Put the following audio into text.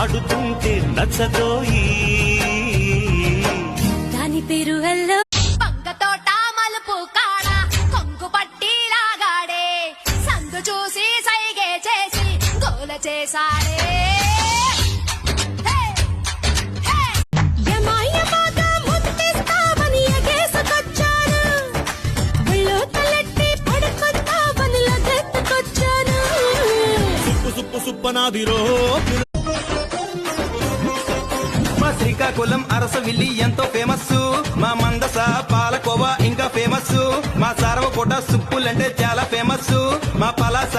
ఆడుతుంటే నచ్చదోయి దాని పేరు హెల్లో పంగతోట మలుపు కాడ కొంగు పట్టి లాగాడే సందు చూసి సైగే చేసి గోల చేసాడే సుప్పనాదిరో మా శ్రీకాకుళం అరసవిల్లి ఎంతో ఫేమస్, మా మందస పాలకోవా ఇంకా ఫేమస్, మా సారవకోట సుప్పులంటే చాలా ఫేమస్, మా పలాస